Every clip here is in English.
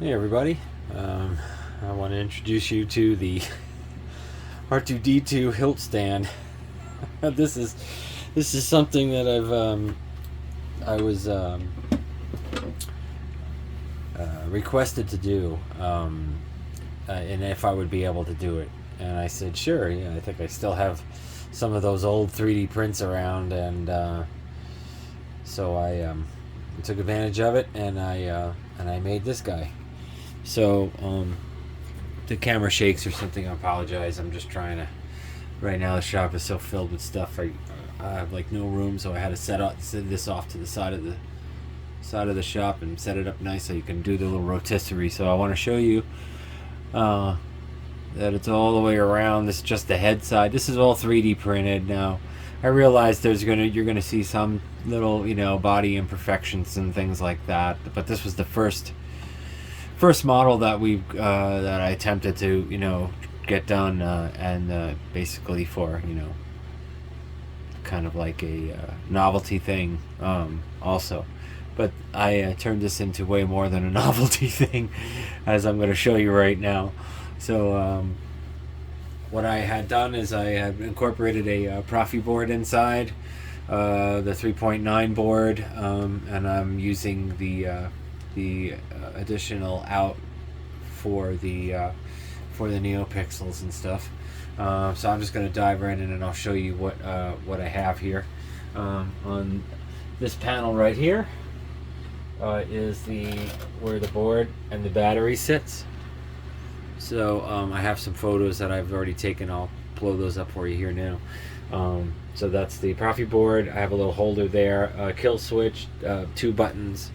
Hey everybody, I want to introduce you to the R2D2 hilt stand. this is something that I was requested to do, and if I would be able to do it, and I said sure. Yeah, I think I still have some of those old 3D prints around, and so I took advantage of it, and I made this guy. So, the camera shakes or something, I apologize. I'm just trying to. Right now, the shop is so filled with stuff. I have like no room, so I had to set this off to the side of the shop and set it up nice so you can do the little rotisserie. So I want to show you that it's all the way around. This is just the head side. This is all 3D printed now. I realize you're gonna see some little body imperfections and things like that, but this was the first model that I attempted to get done, and basically for kind of like a novelty thing, also. But I turned this into way more than a novelty thing, as I'm going to show you right now. So what I had done is I had incorporated a Profi board inside, the 3.9 board, and I'm using the additional out for the NeoPixels and stuff. So I'm just going to dive right in and I'll show you what I have here. On this panel right here is where the board and the battery sits. So I have some photos that I've already taken. I'll blow those up for you here now. So that's the Profi board. I have a little holder there, a kill switch, 2 buttons,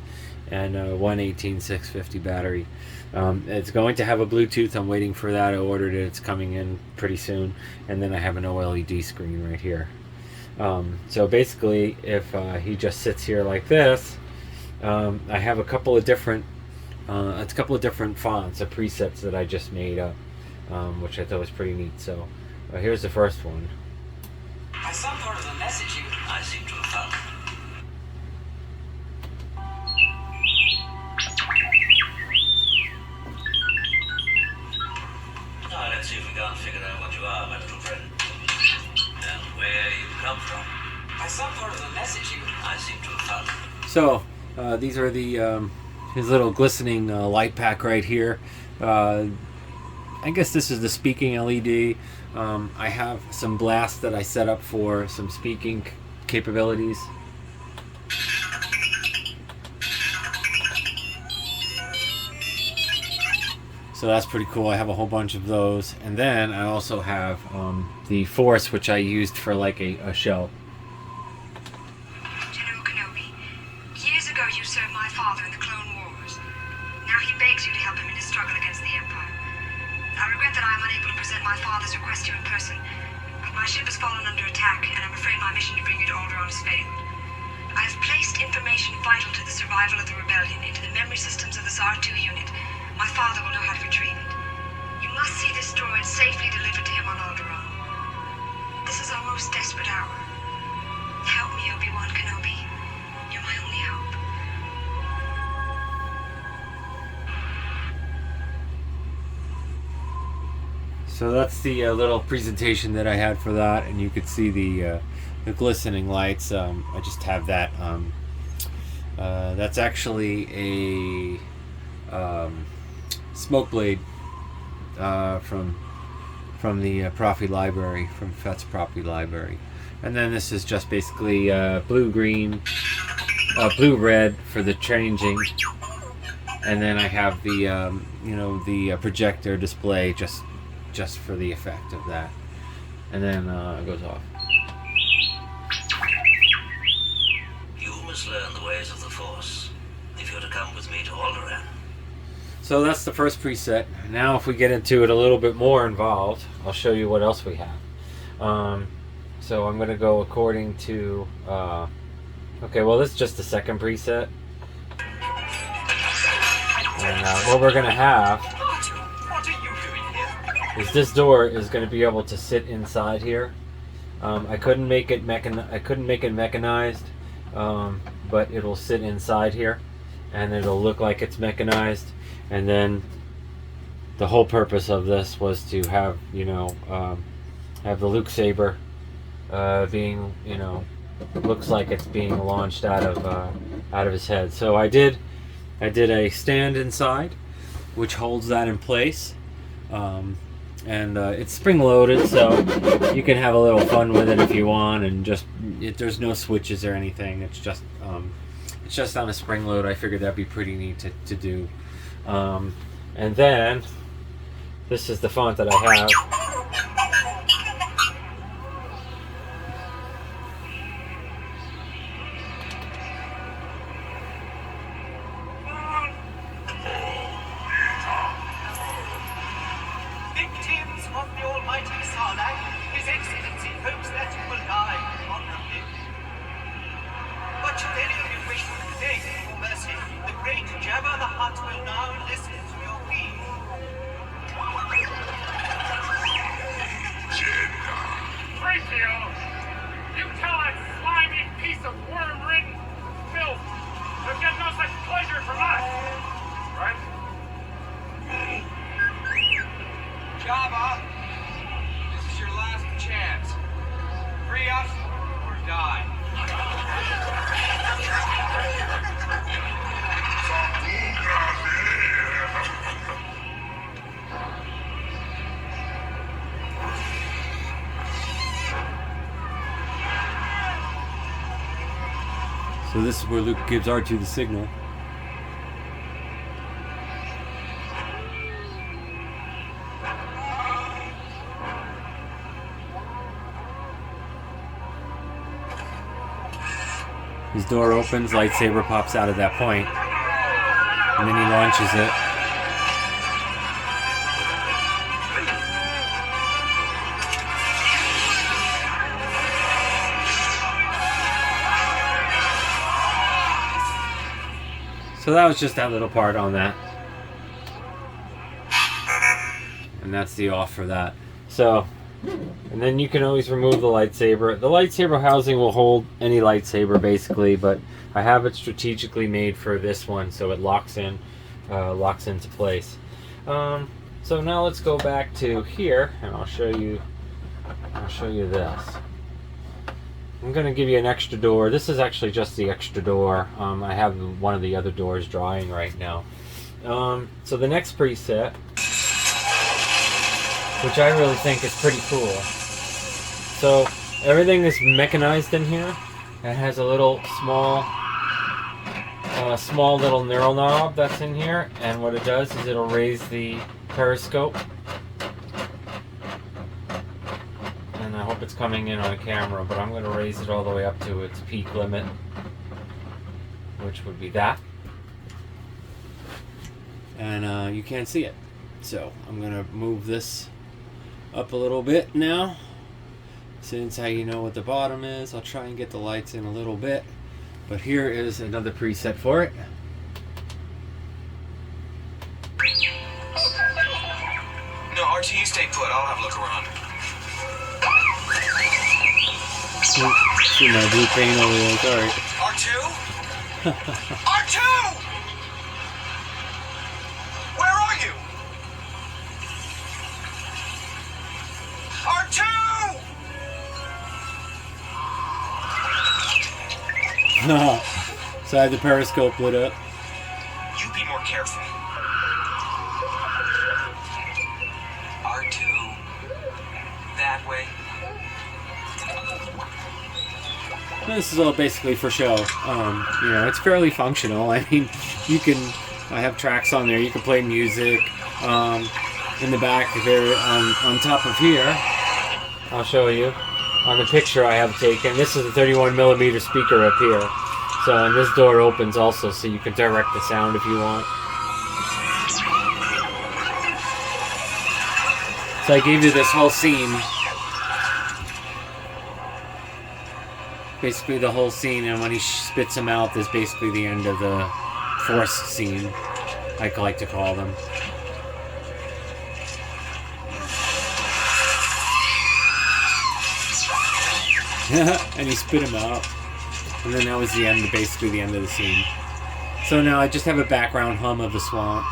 and a 18650 battery. It's going to have a Bluetooth. I'm waiting for that. I ordered it. It's coming in pretty soon. And then I have an OLED screen right here. So basically, if he just sits here like this, I have a couple of different fonts, presets that I just made up, which I thought was pretty neat. So here's the first one. I saw part of the message I seem to have found. Now let's see if we can't figure out what you are, my little friend. And where you come from. I saw part of the message I seem to have found. So these are his little glistening light pack right here. I guess this is the speaking LED. I have some blasts that I set up for some speaking capabilities. So that's pretty cool. I have a whole bunch of those. And then I also have the Force, which I used for like a show. General Kenobi, years ago you served my father in the Clone Wars. Now he begs you to help him in his struggle against the Empire. I regret that I am unable to present my father's request to you in person, but my ship has fallen under attack, and I'm afraid my mission to bring you to Alderaan has failed. I have placed information vital to the survival of the rebellion into the memory systems of this R2 unit. My father will know how to retrieve it. You must see this droid safely delivered to him on Alderaan. This is our most desperate hour. Help me, Obi-Wan Kenobi. You're my only hope. So that's the little presentation that I had for that, and you could see the glistening lights. I just have that. That's actually a smoke blade from the Profi library, from Fett's Profi library. And then this is just basically blue-green, blue-red for the changing. And then I have the the projector display just for the effect of that. And then it goes off. You must learn the ways of the Force if you're to come with me to Alderaan. So that's the first preset. Now if we get into it a little bit more involved, I'll show you what else we have. So I'm going to go according to... okay, well this is just the second preset. And what we're going to have is this door is going to be able to sit inside here. I couldn't make it mechanized, but it'll sit inside here, and it'll look like it's mechanized. And then the whole purpose of this was to have, have the Luke Saber being, looks like it's being launched out of his head. So I did a stand inside, which holds that in place. And it's spring loaded, so you can have a little fun with it if you want. And there's no switches or anything. It's just on a spring load. I figured that'd be pretty neat to do. And then this is the font that I have. So this is where Luke gives R2 the signal. His door opens, lightsaber pops out at that point, and then he launches it. So that was just that little part on that. And that's the off for that. So, and then you can always remove the lightsaber. The lightsaber housing will hold any lightsaber basically, but I have it strategically made for this one so it locks into place. So now let's go back to here and I'll show you this. I'm going to give you an extra door. This is actually just the extra door. I have one of the other doors drying right now. So the next preset, which I really think is pretty cool. So everything is mechanized in here. It has a little small little knurl knob that's in here, and what it does is it'll raise the periscope. I hope it's coming in on camera, but I'm going to raise it all the way up to its peak limit, which would be that. And you can't see it. So I'm going to move this up a little bit now. Since how you know what the bottom is, I'll try and get the lights in a little bit. But here is another preset for it. No, RT, you stay put. I'll have a look around. See my blue paint over there, sorry. R2? R2! Where are you? R2! So I had the periscope lit up. You be more careful. R2. That way. This is all basically for show. It's fairly functional. I mean, I have tracks on there. You can play music. In the back there, on top of here, I'll show you. On the picture I have taken, this is a 31mm speaker up here. So, and this door opens also, so you can direct the sound if you want. So I gave you this whole scene. Basically the whole scene, and when he spits them out is basically the end of the forced scene, I like to call them. And he spit him out, and then that was the end, basically the end of the scene. So now I just have a background hum of the swamp.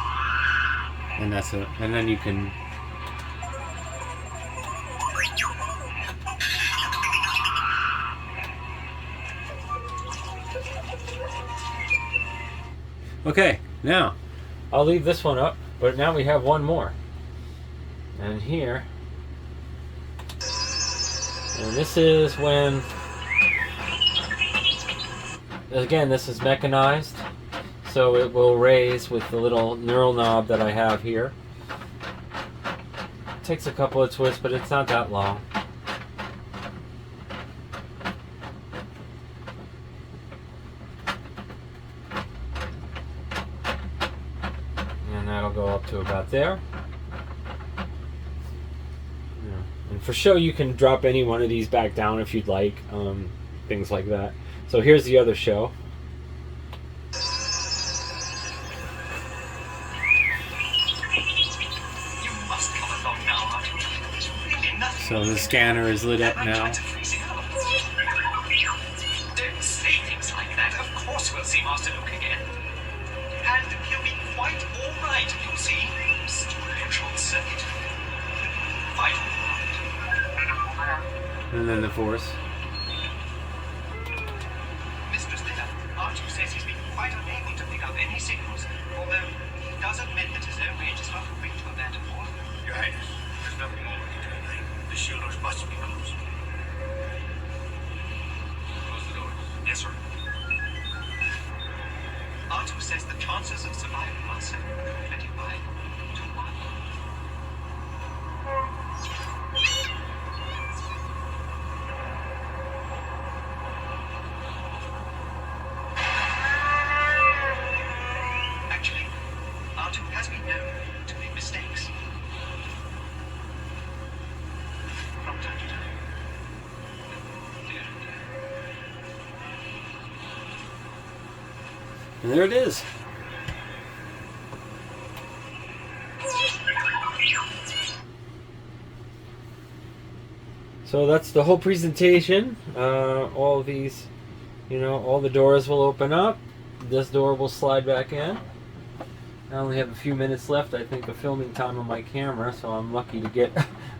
and and then you can. Okay, now I'll leave this one up, but now we have one more. And here, and this is when, again, this is mechanized, so it will raise with the little knurl knob that I have here. It takes a couple of twists, but it's not that long. And that'll go up to about there. And for show, you can drop any one of these back down if you'd like, things like that. So here's the other show. So the scanner is lit up now. Don't say things like that. Of course we'll see Master Luke again. And he'll be quite all right, you'll see. Still short circuit. Fine. And then the Force. Mistress Leia, R2 says he's been quite unable to pick up any signals, although he does admit that his own range is not great to a Vanderpool. Your Highness, there's nothing more we can do. The shielders must be closed. Close the doors. Yes, sir. R2 says the chances of survival are 725 to 1. Actually, R2 has been known to make mistakes. From time to time. And there it is. So that's the whole presentation. All of these, all the doors will open up. This door will slide back in. I only have a few minutes left, I think, of filming time on my camera, so I'm lucky to get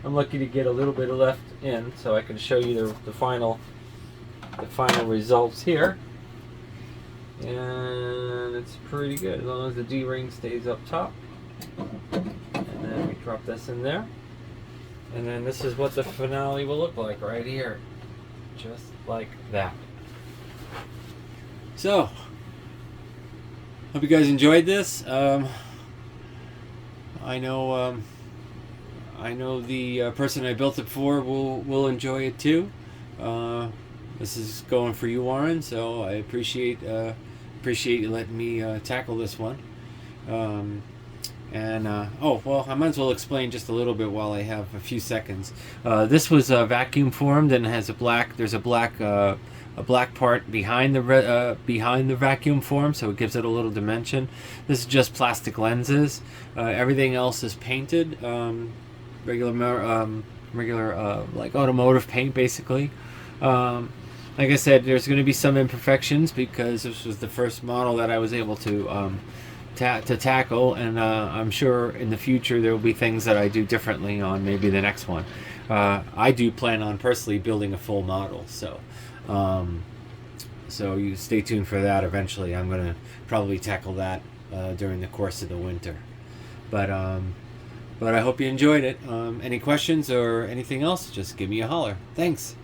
a little bit left in, so I can show you the final results here. And it's pretty good as long as the D-ring stays up top. And then we drop this in there. And then this is what the finale will look like right here. Just like that. So, hope you guys enjoyed this. I know the person I built it for will enjoy it too. This is going for you, Warren, so I appreciate you letting me tackle this one. Oh well, I might as well explain just a little bit while I have a few seconds. This was vacuum formed and has there's a black part behind the vacuum form, so it gives it a little dimension. This is just plastic lenses. Everything else is painted, regular like automotive paint, basically. Like I said, there's going to be some imperfections because this was the first model that I was able to tackle, and I'm sure in the future there will be things that I do differently on maybe the next one. I do plan on personally building a full model, so you stay tuned for that. Eventually I'm going to probably tackle that during the course of the winter. But I hope you enjoyed it. Any questions or anything else, just give me a holler. Thanks.